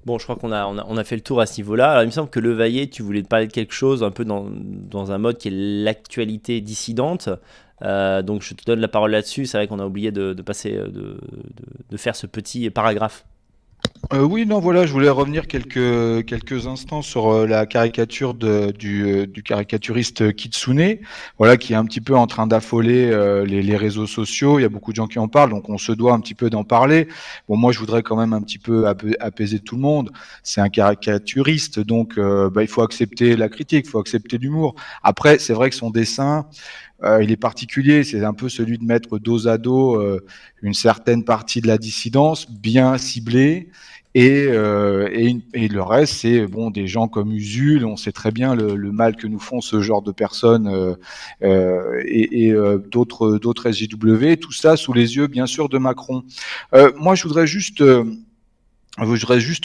Bon, je crois qu'on a fait le tour à ce niveau-là. Alors, il me semble que Levaillé, tu voulais parler de quelque chose un peu dans un mode qui est l'actualité dissidente. Donc, je te donne la parole là-dessus. C'est vrai qu'on a oublié de passer, de faire ce petit paragraphe. Oui, non, voilà, je voulais revenir quelques instants sur la caricature du caricaturiste Kitsune, voilà, qui est un petit peu en train d'affoler les réseaux sociaux. Il y a beaucoup de gens qui en parlent, donc on se doit un petit peu d'en parler. Bon, moi, je voudrais quand même un petit peu apaiser tout le monde. C'est un caricaturiste, donc il faut accepter la critique, il faut accepter l'humour. Après, c'est vrai que son dessin, il est particulier, c'est un peu celui de mettre dos à dos une certaine partie de la dissidence, bien ciblée, et le reste, c'est bon, des gens comme Usul, on sait très bien le mal que nous font ce genre de personnes d'autres SJW, tout ça sous les yeux, bien sûr, de Macron. Moi, je voudrais juste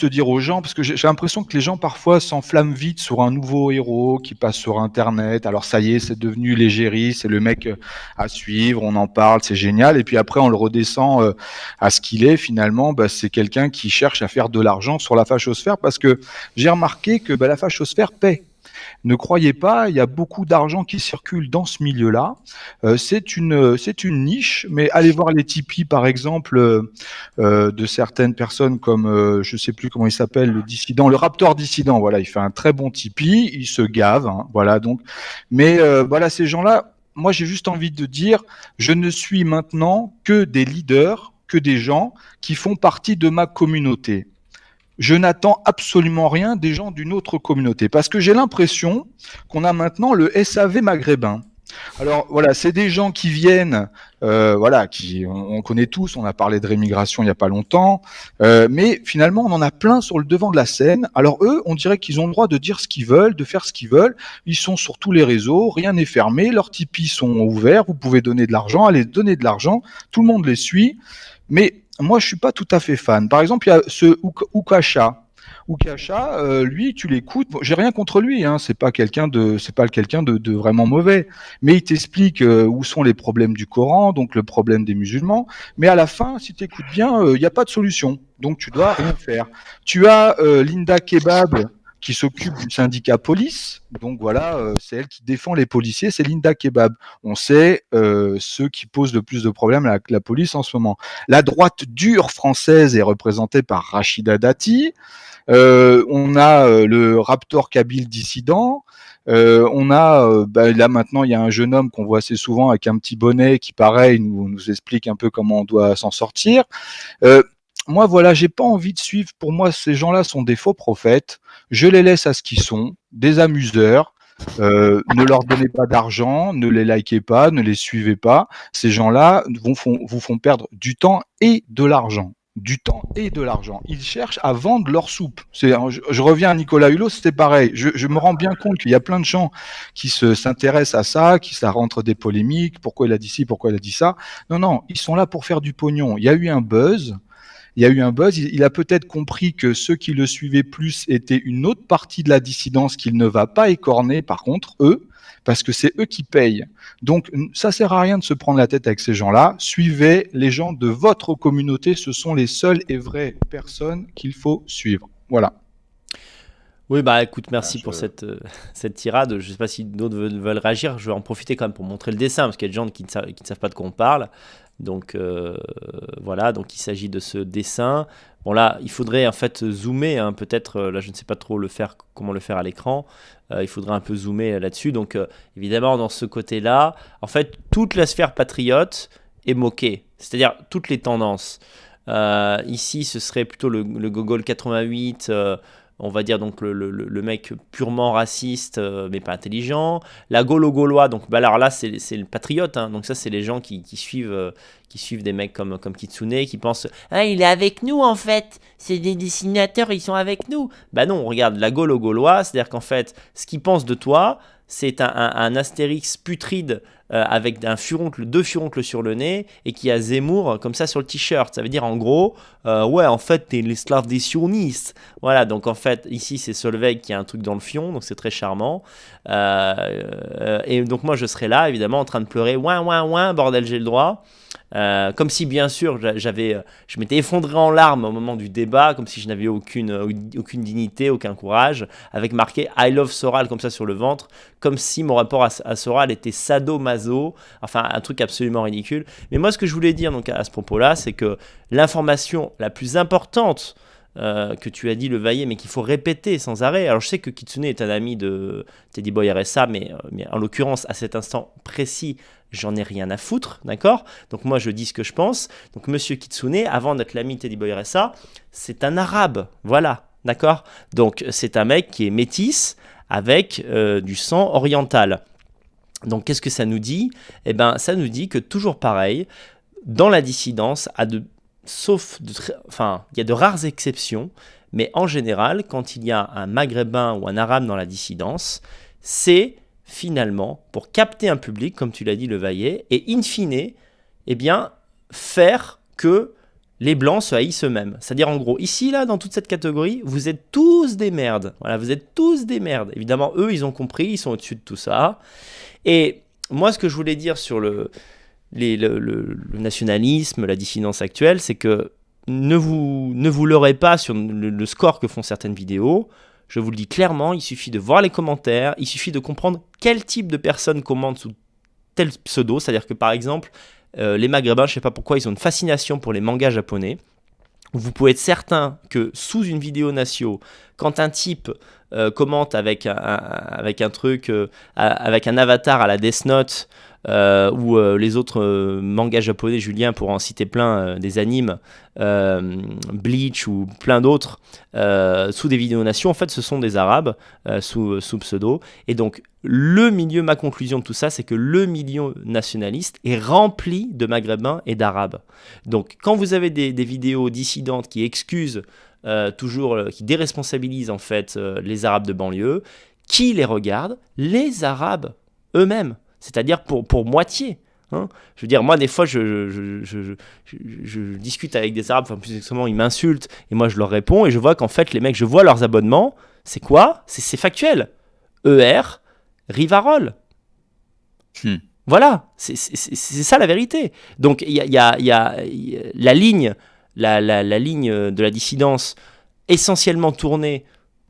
dire aux gens, parce que j'ai l'impression que les gens parfois s'enflamment vite sur un nouveau héros qui passe sur Internet. Alors ça y est, c'est devenu l'égérie, c'est le mec à suivre, on en parle, c'est génial. Et puis après, on le redescend à ce qu'il est finalement. C'est quelqu'un qui cherche à faire de l'argent sur la fachosphère, parce que j'ai remarqué que la fachosphère paie. Ne croyez pas, il y a beaucoup d'argent qui circule dans ce milieu-là. C'est une niche, mais allez voir les Tipeee, par exemple, de certaines personnes comme, je ne sais plus comment il s'appelle, le dissident, le Raptor dissident. Voilà, il fait un très bon Tipeee, il se gave. Hein, voilà, donc. Mais voilà, ces gens-là, moi, j'ai juste envie de dire, je ne suis maintenant que des leaders, que des gens qui font partie de ma communauté. Je n'attends absolument rien des gens d'une autre communauté. Parce que j'ai l'impression qu'on a maintenant le SAV maghrébin. Alors voilà, c'est des gens qui viennent, voilà, on connaît tous, on a parlé de rémigration il n'y a pas longtemps, mais finalement on en a plein sur le devant de la scène. Alors eux, on dirait qu'ils ont le droit de dire ce qu'ils veulent, de faire ce qu'ils veulent. Ils sont sur tous les réseaux, rien n'est fermé, leurs Tipeee sont ouverts, vous pouvez donner de l'argent, allez donner de l'argent, tout le monde les suit. Mais moi, je suis pas tout à fait fan. Par exemple, il y a ce Ukasha. Ukasha, lui, tu l'écoutes. Bon, j'ai rien contre lui, hein. C'est pas quelqu'un de vraiment mauvais. Mais il t'explique où sont les problèmes du Coran, donc le problème des musulmans. Mais à la fin, si tu écoutes bien, il n'y a pas de solution. Donc tu dois rien faire. Tu as Linda Kebab qui s'occupe du syndicat police. Donc voilà, c'est elle qui défend les policiers, c'est Linda Kebab. On sait ceux qui posent le plus de problèmes à la police en ce moment. La droite dure française est représentée par Rachida Dati. On a le Raptor Kabyle dissident. On a là maintenant il y a un jeune homme qu'on voit assez souvent avec un petit bonnet qui pareil nous explique un peu comment on doit s'en sortir. Euh, Moi voilà, j'ai pas envie de suivre. Pour moi, ces gens-là sont des faux prophètes. Je les laisse à ce qu'ils sont, des amuseurs. Ne leur donnez pas d'argent, ne les likez pas, ne les suivez pas. Ces gens-là vous font perdre du temps et de l'argent. Du temps et de l'argent. Ils cherchent à vendre leur soupe. Je reviens à Nicolas Hulot, c'était pareil. Je me rends bien compte qu'il y a plein de gens qui s'intéressent à ça, qui ça rentre des polémiques. Pourquoi il a dit ci, pourquoi il a dit ça. Non, non, ils sont là pour faire du pognon. Il y a eu un buzz. Il a peut-être compris que ceux qui le suivaient plus étaient une autre partie de la dissidence qu'il ne va pas écorner, par contre, eux, parce que c'est eux qui payent. Donc, ça sert à rien de se prendre la tête avec ces gens-là. Suivez les gens de votre communauté. Ce sont les seules et vraies personnes qu'il faut suivre. Voilà. Oui, bah écoute, Voilà, merci pour cette tirade. Je sais pas si d'autres veulent réagir. Je vais en profiter quand même pour montrer le dessin, parce qu'il y a des gens qui ne savent pas de quoi on parle. Donc voilà, donc il s'agit de ce dessin. Bon là, il faudrait en fait zoomer, hein, peut-être, là je ne sais pas trop comment le faire à l'écran. Il faudrait un peu zoomer là-dessus. Donc évidemment, dans ce côté-là, en fait, toute la sphère patriote est moquée, c'est-à-dire toutes les tendances. Ici, ce serait plutôt le Gogol 88, on va dire donc le mec purement raciste, mais pas intelligent. La Gaulo-Gaulois, donc bah alors là, c'est le patriote, hein, donc ça, c'est les gens qui suivent des mecs comme Kitsune, qui pensent ah, il est avec nous en fait, c'est des dessinateurs, ils sont avec nous. Bah non, regarde, la Gaulo-Gaulois, c'est-à-dire qu'en fait, ce qu'ils pensent de toi, c'est un Astérix putride avec deux furoncles sur le nez et qui a Zemmour comme ça sur le t-shirt. Ça veut dire en gros, ouais, en fait, t'es l'esclave des sionistes. Voilà, donc en fait, ici, c'est Solveig qui a un truc dans le fion, donc c'est très charmant. Et donc moi, je serais là, évidemment, en train de pleurer, ouin, ouin, ouin, bordel, j'ai le droit. Comme si, bien sûr, je m'étais effondré en larmes au moment du débat, comme si je n'avais aucune dignité, aucun courage, avec marqué I love Soral comme ça sur le ventre, comme si mon rapport à Soral était sadomaso, enfin un truc absolument ridicule. Mais moi, ce que je voulais dire donc, à ce propos-là, c'est que l'information la plus importante que tu as dit, Le Vaillé, mais qu'il faut répéter sans arrêt. Alors je sais que Kitsune est un ami de Teddy Boy RSA, mais en l'occurrence, à cet instant précis, j'en ai rien à foutre, d'accord? Donc moi je dis ce que je pense. Donc Monsieur Kitsune, avant d'être l'ami de Teddy Boy RSA, c'est un arabe, voilà, d'accord? Donc c'est un mec qui est métis avec du sang oriental. Donc qu'est-ce que ça nous dit? Eh bien ça nous dit que toujours pareil, dans la dissidence, il y a de rares exceptions, mais en général, quand il y a un maghrébin ou un arabe dans la dissidence, c'est finalement pour capter un public, comme tu l'as dit, Le Vaillé, et in fine, eh bien, faire que les blancs se haïssent eux-mêmes. C'est-à-dire, en gros, ici, là, dans toute cette catégorie, vous êtes tous des merdes. Voilà, vous êtes tous des merdes. Évidemment, eux, ils ont compris, ils sont au-dessus de tout ça. Et moi, ce que je voulais dire sur le nationalisme, la dissidence actuelle, c'est que ne vous leurrez pas sur le score que font certaines vidéos. Je vous le dis clairement, il suffit de voir les commentaires, il suffit de comprendre quel type de personnes commentent sous tel pseudo. C'est-à-dire que par exemple, les Maghrébins, je ne sais pas pourquoi, ils ont une fascination pour les mangas japonais. Vous pouvez être certain que sous une vidéo Natio, quand un type commente avec un truc, avec un avatar à la Death Note, ou les autres mangas japonais, Julien pour en citer plein, des animes, Bleach ou plein d'autres, sous des vidéos Natio, en fait ce sont des arabes sous pseudo. Et donc ma conclusion de tout ça, c'est que le milieu nationaliste est rempli de maghrébins et d'arabes. Donc quand vous avez des vidéos dissidentes qui excusent qui déresponsabilisent en fait les arabes de banlieue, qui les regardent? Les arabes eux-mêmes. C'est-à-dire pour moitié. Hein. Je veux dire, moi, des fois, je discute avec des Arabes, enfin, plus exactement, ils m'insultent, et moi, je leur réponds, et je vois qu'en fait, les mecs, je vois leurs abonnements, c'est quoi? C'est factuel. ER, Rivarol. Voilà, c'est ça la vérité. Donc, il y a la ligne de la dissidence essentiellement tournée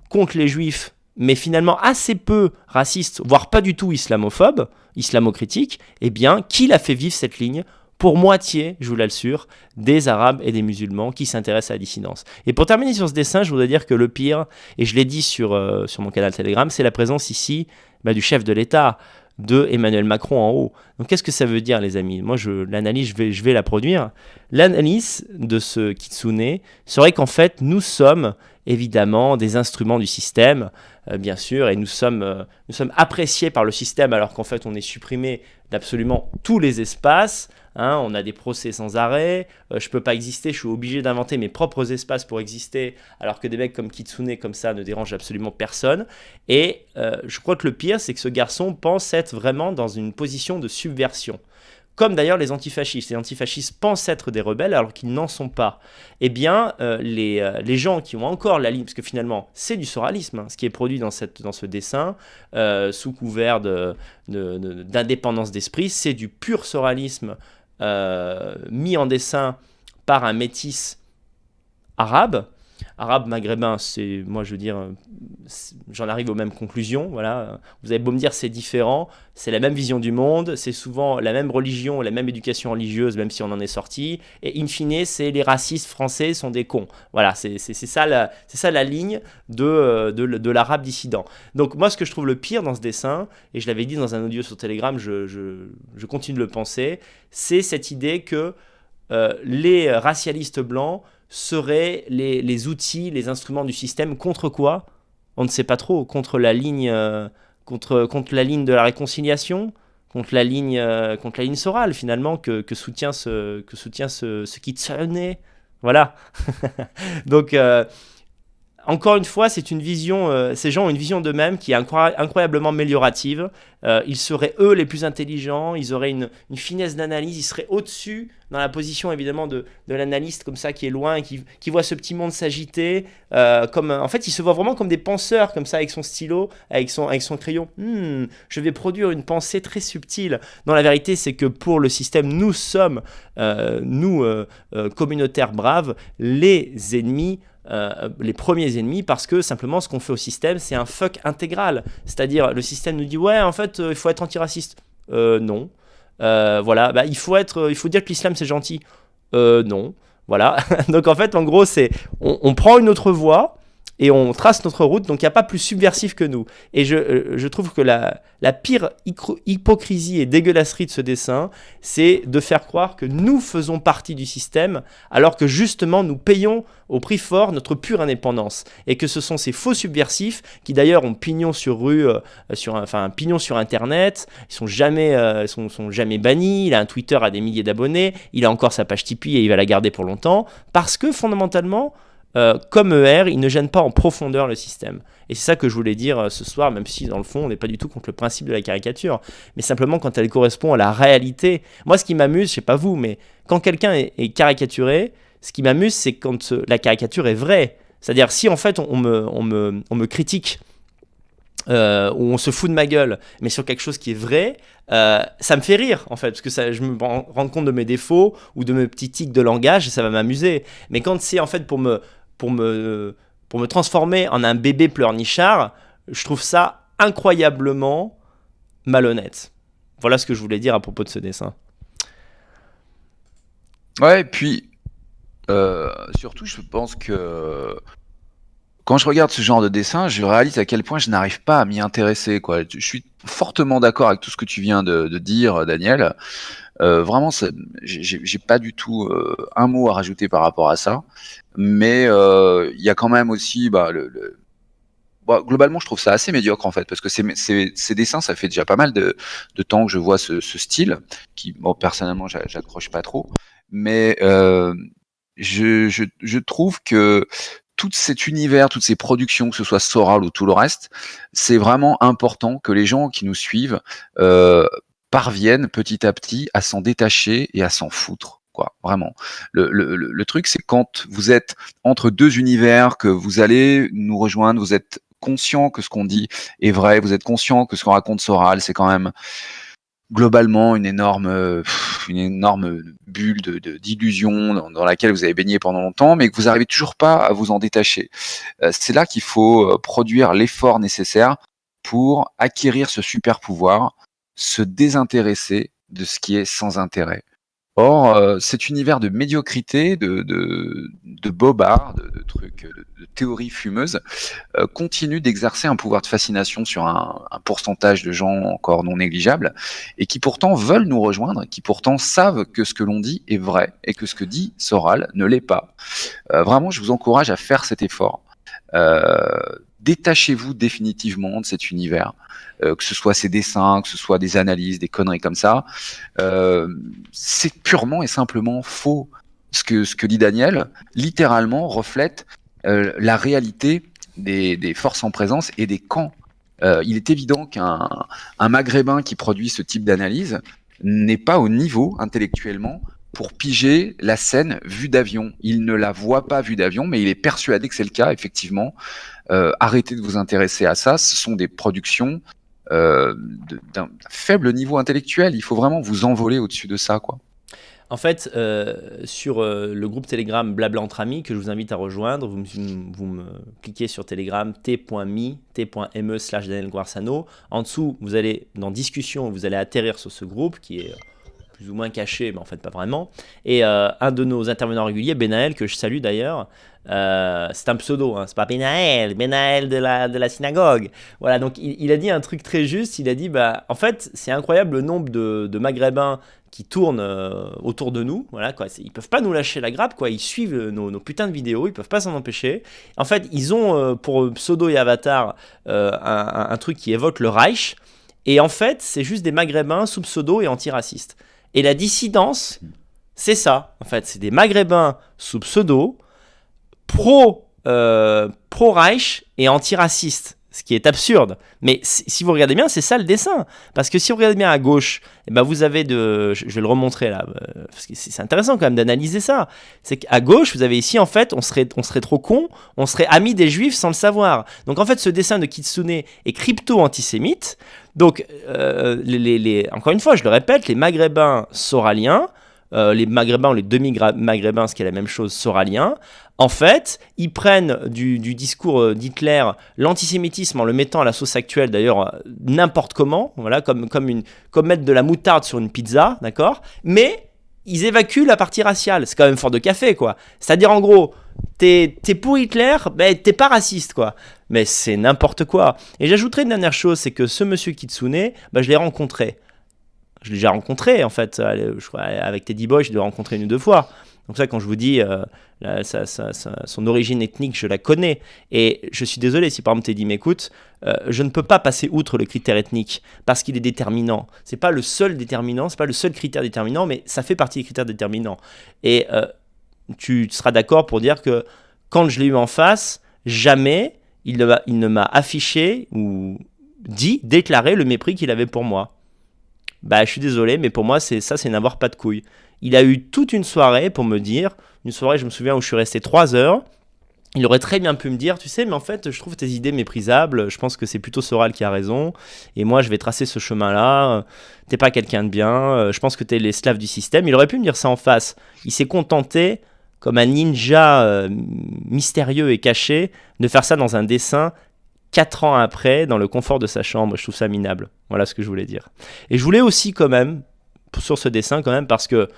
contre les juifs, mais finalement assez peu raciste, voire pas du tout islamophobe, islamo-critique, eh bien, qui l'a fait vivre cette ligne? Pour moitié, je vous l'assure, des Arabes et des musulmans qui s'intéressent à la dissidence. Et pour terminer sur ce dessin, je voudrais dire que le pire, et je l'ai dit sur mon canal Telegram, c'est la présence ici du chef de l'État, de Emmanuel Macron en haut. Donc qu'est-ce que ça veut dire, les amis? Moi, l'analyse, je vais la produire. L'analyse de ce Kitsune serait qu'en fait, nous sommes évidemment des instruments du système, bien sûr, et nous sommes appréciés par le système alors qu'en fait, on est supprimé d'absolument tous les espaces. Hein, on a des procès sans arrêt, je peux pas exister, je suis obligé d'inventer mes propres espaces pour exister, alors que des mecs comme Kitsune comme ça ne dérangent absolument personne. Et je crois que le pire, c'est que ce garçon pense être vraiment dans une position de subversion. Comme d'ailleurs les antifascistes. Les antifascistes pensent être des rebelles alors qu'ils n'en sont pas. Eh bien, les gens qui ont encore la ligne, parce que finalement, c'est du soralisme, hein, ce qui est produit dans ce dessin, sous couvert d'indépendance d'esprit, c'est du pur soralisme mis en dessin par un métis arabe maghrébin, moi je veux dire, j'en arrive aux mêmes conclusions, voilà. Vous avez beau me dire c'est différent, c'est la même vision du monde, c'est souvent la même religion, la même éducation religieuse, même si on en est sorti, et in fine, c'est les racistes français sont des cons. Voilà, c'est ça la ligne de l'arabe dissident. Donc moi ce que je trouve le pire dans ce dessin, et je l'avais dit dans un audio sur Telegram, je continue de le penser, c'est cette idée que les racialistes blancs seraient les outils, les instruments du système contre quoi? On ne sait pas trop. Contre la ligne, contre la ligne de la réconciliation, contre la ligne Soral finalement que soutient ce Kitsune. Voilà. Donc encore une fois, c'est une vision, ces gens ont une vision d'eux-mêmes qui est incroyablement améliorative. Ils seraient eux les plus intelligents, ils auraient une finesse d'analyse, ils seraient au-dessus dans la position évidemment de l'analyste comme ça qui est loin et qui voit ce petit monde s'agiter. En fait, ils se voient vraiment comme des penseurs comme ça avec son stylo, avec son crayon. Je vais produire une pensée très subtile. Non, la vérité c'est que pour le système, nous sommes, communautaires braves, les ennemis. Les premiers ennemis, parce que simplement ce qu'on fait au système c'est un fuck intégral, c'est-à-dire le système nous dit ouais en fait il faut être antiraciste, non, voilà, il faut dire que l'islam c'est gentil, non, voilà. Donc en fait en gros c'est on prend une autre voie et on trace notre route, donc il n'y a pas plus subversif que nous. Et je trouve que la pire hypocrisie et dégueulasserie de ce dessin, c'est de faire croire que nous faisons partie du système, alors que justement nous payons au prix fort notre pure indépendance. Et que ce sont ces faux subversifs, qui d'ailleurs ont pignon sur rue, pignon sur Internet, ils sont jamais bannis, il a un Twitter à des milliers d'abonnés, il a encore sa page Tipeee et il va la garder pour longtemps, parce que fondamentalement, comme ER, il ne gêne pas en profondeur le système. Et c'est ça que je voulais dire ce soir, même si dans le fond on n'est pas du tout contre le principe de la caricature, mais simplement quand elle correspond à la réalité. Moi ce qui m'amuse, je sais pas vous, mais quand quelqu'un est caricaturé, ce qui m'amuse c'est quand la caricature est vraie. C'est-à-dire si en fait on me critique, ou on se fout de ma gueule, mais sur quelque chose qui est vrai, ça me fait rire en fait, parce que je me rends compte de mes défauts ou de mes petits tics de langage et ça va m'amuser. Mais quand c'est en fait pour me transformer en un bébé pleurnichard, je trouve ça incroyablement malhonnête. Voilà ce que je voulais dire à propos de ce dessin. Ouais, et puis surtout, je pense que quand je regarde ce genre de dessin, je réalise à quel point je n'arrive pas à m'y intéresser, quoi. Je suis fortement d'accord avec tout ce que tu viens de dire, Daniel. Vraiment, j'ai pas du tout un mot à rajouter par rapport à ça. Mais il y a quand même aussi globalement, je trouve ça assez médiocre en fait, parce que ces dessins, ça fait déjà pas mal de temps que je vois ce style, qui, personnellement, j'accroche pas trop. Mais je trouve que tout cet univers, toutes ces productions, que ce soit Soral ou tout le reste, c'est vraiment important que les gens qui nous suivent parviennent petit à petit à s'en détacher et à s'en foutre, quoi. Vraiment. Le truc, c'est quand vous êtes entre deux univers, que vous allez nous rejoindre, vous êtes conscient que ce qu'on dit est vrai, vous êtes conscient que ce qu'on raconte Soral, c'est quand même globalement une énorme bulle d'illusion dans laquelle vous avez baigné pendant longtemps, mais que vous n'arrivez toujours pas à vous en détacher. C'est là qu'il faut produire l'effort nécessaire pour acquérir ce super pouvoir, se désintéresser de ce qui est sans intérêt. Or, cet univers de médiocrité, de bobards, de trucs, de théories fumeuses, continue d'exercer un pouvoir de fascination sur un pourcentage de gens encore non négligeable, et qui pourtant veulent nous rejoindre, qui pourtant savent que ce que l'on dit est vrai, et que ce que dit Soral ne l'est pas. Vraiment, je vous encourage à faire cet effort. Détachez-vous définitivement de cet univers, que ce soit ses dessins, que ce soit des analyses, des conneries comme ça. C'est purement et simplement faux. Ce que dit Daniel, littéralement, reflète la réalité des forces en présence et des camps. Il est évident qu'un Maghrébin qui produit ce type d'analyse n'est pas au niveau intellectuellement pour piger la scène vue d'avion. Il ne la voit pas vue d'avion, mais il est persuadé que c'est le cas, effectivement. Arrêtez de vous intéresser à ça, ce sont des productions d'un faible niveau intellectuel. Il faut vraiment vous envoler au-dessus de ça, quoi. En fait, sur le groupe Telegram Blabla entre amis, que je vous invite à rejoindre, vous me cliquez sur Telegram t.me/Daniel Guarsano. En dessous, vous allez dans discussion, vous allez atterrir sur ce groupe qui est plus ou moins caché, mais en fait pas vraiment. Et un de nos intervenants réguliers, Benaël, que je salue d'ailleurs, c'est un pseudo, hein, c'est pas Benaël de la synagogue. Voilà, donc il a dit un truc très juste, il a dit, en fait, c'est incroyable le nombre de Maghrébins qui tournent autour de nous, voilà, quoi. Ils peuvent pas nous lâcher la grappe, quoi. Ils suivent nos putains de vidéos, ils peuvent pas s'en empêcher. En fait, ils ont pour pseudo et avatar un truc qui évoque le Reich, et en fait, c'est juste des Maghrébins sous pseudo et antiracistes. Et la dissidence, c'est ça, en fait, c'est des Maghrébins sous pseudo, pro pro-Reich et anti-raciste. Ce qui est absurde. Mais si vous regardez bien, c'est ça le dessin. Parce que si vous regardez bien à gauche, eh ben vous avez je vais le remontrer là, parce que c'est intéressant quand même d'analyser ça. C'est qu'à gauche, vous avez ici, en fait, on serait trop con, on serait amis des juifs sans le savoir. Donc en fait, ce dessin de Kitsune est crypto-antisémite. Donc, encore une fois, je le répète, les maghrébins soraliens, les maghrébins ou les demi-maghrébins, ce qui est la même chose, soraliens, en fait, ils prennent du discours d'Hitler l'antisémitisme en le mettant à la sauce actuelle, d'ailleurs, n'importe comment, voilà, comme mettre de la moutarde sur une pizza, d'accord ? Mais ils évacuent la partie raciale. C'est quand même fort de café, quoi. C'est-à-dire, en gros, t'es pour Hitler, mais t'es pas raciste, quoi. Mais c'est n'importe quoi. Et j'ajouterai une dernière chose, c'est que ce monsieur Kitsune, je l'ai rencontré. Je l'ai déjà rencontré, en fait, je crois, avec Teddy Boy, je l'ai rencontré 1 ou 2 fois. Donc ça, quand je vous dis son origine ethnique, je la connais. Et je suis désolé si par exemple Teddy m'écoute, je ne peux pas passer outre le critère ethnique parce qu'il est déterminant. C'est pas le seul déterminant, c'est pas le seul critère déterminant, mais ça fait partie des critères déterminants. Et tu seras d'accord pour dire que quand je l'ai eu en face, jamais il ne m'a affiché ou déclaré le mépris qu'il avait pour moi. Je suis désolé, mais pour moi, c'est n'avoir pas de couilles. Il a eu toute une soirée pour me dire, une soirée, je me souviens, où je suis resté 3 heures. Il aurait très bien pu me dire, tu sais, mais en fait, je trouve tes idées méprisables, je pense que c'est plutôt Soral qui a raison, et moi, je vais tracer ce chemin-là, t'es pas quelqu'un de bien, je pense que t'es l'esclave du système. Il aurait pu me dire ça en face. Il s'est contenté, comme un ninja mystérieux et caché, de faire ça dans un dessin 4 ans après, dans le confort de sa chambre. Je trouve ça minable. Voilà ce que je voulais dire. Et je voulais aussi quand même, sur ce dessin quand même, parce que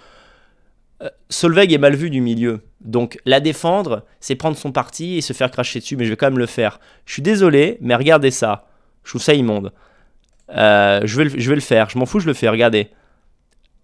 Solveig est mal vu du milieu. Donc la défendre, c'est prendre son parti et se faire cracher dessus, mais je vais quand même le faire. Je suis désolé, mais regardez ça. Je trouve ça immonde. Je vais le faire, je m'en fous, je le fais, regardez.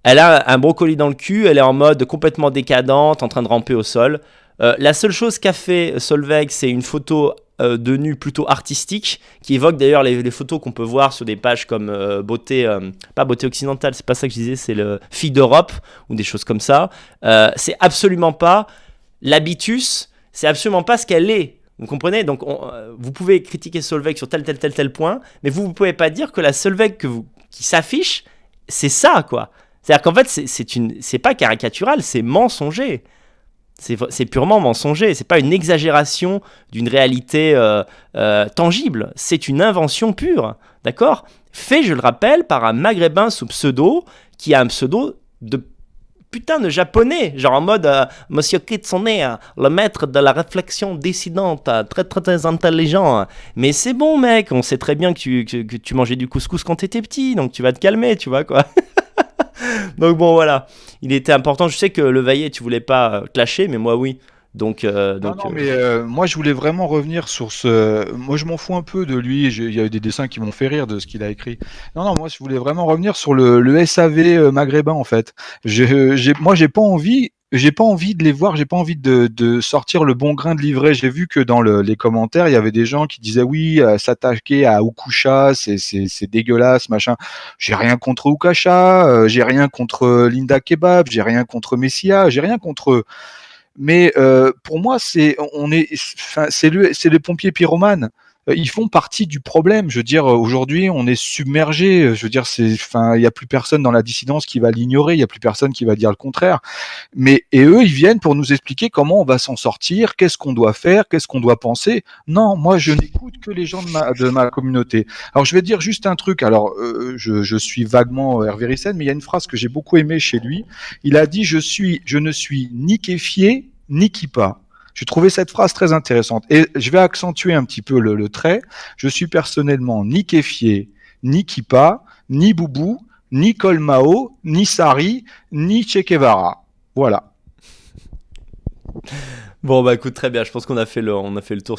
Elle a un brocoli dans le cul, elle est en mode complètement décadente, en train de ramper au sol. La seule chose qu'a fait Solveig, c'est une photo de nu plutôt artistique, qui évoque d'ailleurs les photos qu'on peut voir sur des pages comme Beauté, pas Beauté Occidentale, c'est pas ça que je disais, c'est le Filles d'Europe, ou des choses comme ça. C'est absolument pas l'habitus, c'est absolument pas ce qu'elle est. Vous comprenez ? Donc vous pouvez critiquer Solveig sur tel point, mais vous pouvez pas dire que la Solveig qui s'affiche, c'est ça, quoi. C'est-à-dire qu'en fait, c'est pas caricatural, c'est mensonger. C'est purement mensonger, c'est pas une exagération d'une réalité tangible, c'est une invention pure, d'accord ? Fait, je le rappelle, par un maghrébin sous pseudo, qui a un pseudo de putain de japonais, genre en mode Monsieur Kitsune, le maître de la réflexion dissidente, très très très intelligent. Mais c'est bon mec, on sait très bien que tu mangeais du couscous quand t'étais petit, donc tu vas te calmer, tu vois quoi. Donc bon voilà, il était important. Je sais que Levaillet, tu voulais pas clasher, mais moi oui. Donc, Non, mais moi je voulais vraiment revenir sur ce. Moi je m'en fous un peu de lui. Il y a eu des dessins qui m'ont fait rire de ce qu'il a écrit. Non, moi je voulais vraiment revenir sur le SAV maghrébin en fait. Moi j'ai pas envie. J'ai pas envie de les voir, j'ai pas envie de sortir le bon grain de livret. J'ai vu que dans les commentaires, il y avait des gens qui disaient oui, s'attaquer à Oukoucha, c'est dégueulasse, machin. J'ai rien contre Oukoucha, j'ai rien contre Linda Kebab, j'ai rien contre Messia, j'ai rien contre eux. Mais pour moi, c'est les pompiers pyromanes. Ils font partie du problème. Je veux dire, aujourd'hui, on est submergé. Je veux dire, il y a plus personne dans la dissidence qui va l'ignorer. Il y a plus personne qui va dire le contraire. Et eux, ils viennent pour nous expliquer comment on va s'en sortir, qu'est-ce qu'on doit faire, qu'est-ce qu'on doit penser. Non, moi, je n'écoute que les gens de ma communauté. Alors, je vais dire juste un truc. Alors, je suis vaguement Hervé Ryssen, mais il y a une phrase que j'ai beaucoup aimée chez lui. Il a dit, je ne suis ni kéfié, ni kippa. J'ai trouvé cette phrase très intéressante. Et je vais accentuer un petit peu le trait. Je suis personnellement ni kéfié, ni kippa, ni boubou, ni Kolmao, ni Sari, ni Che Guevara. Voilà. Bon, écoute, très bien. Je pense qu'on a fait le tour sur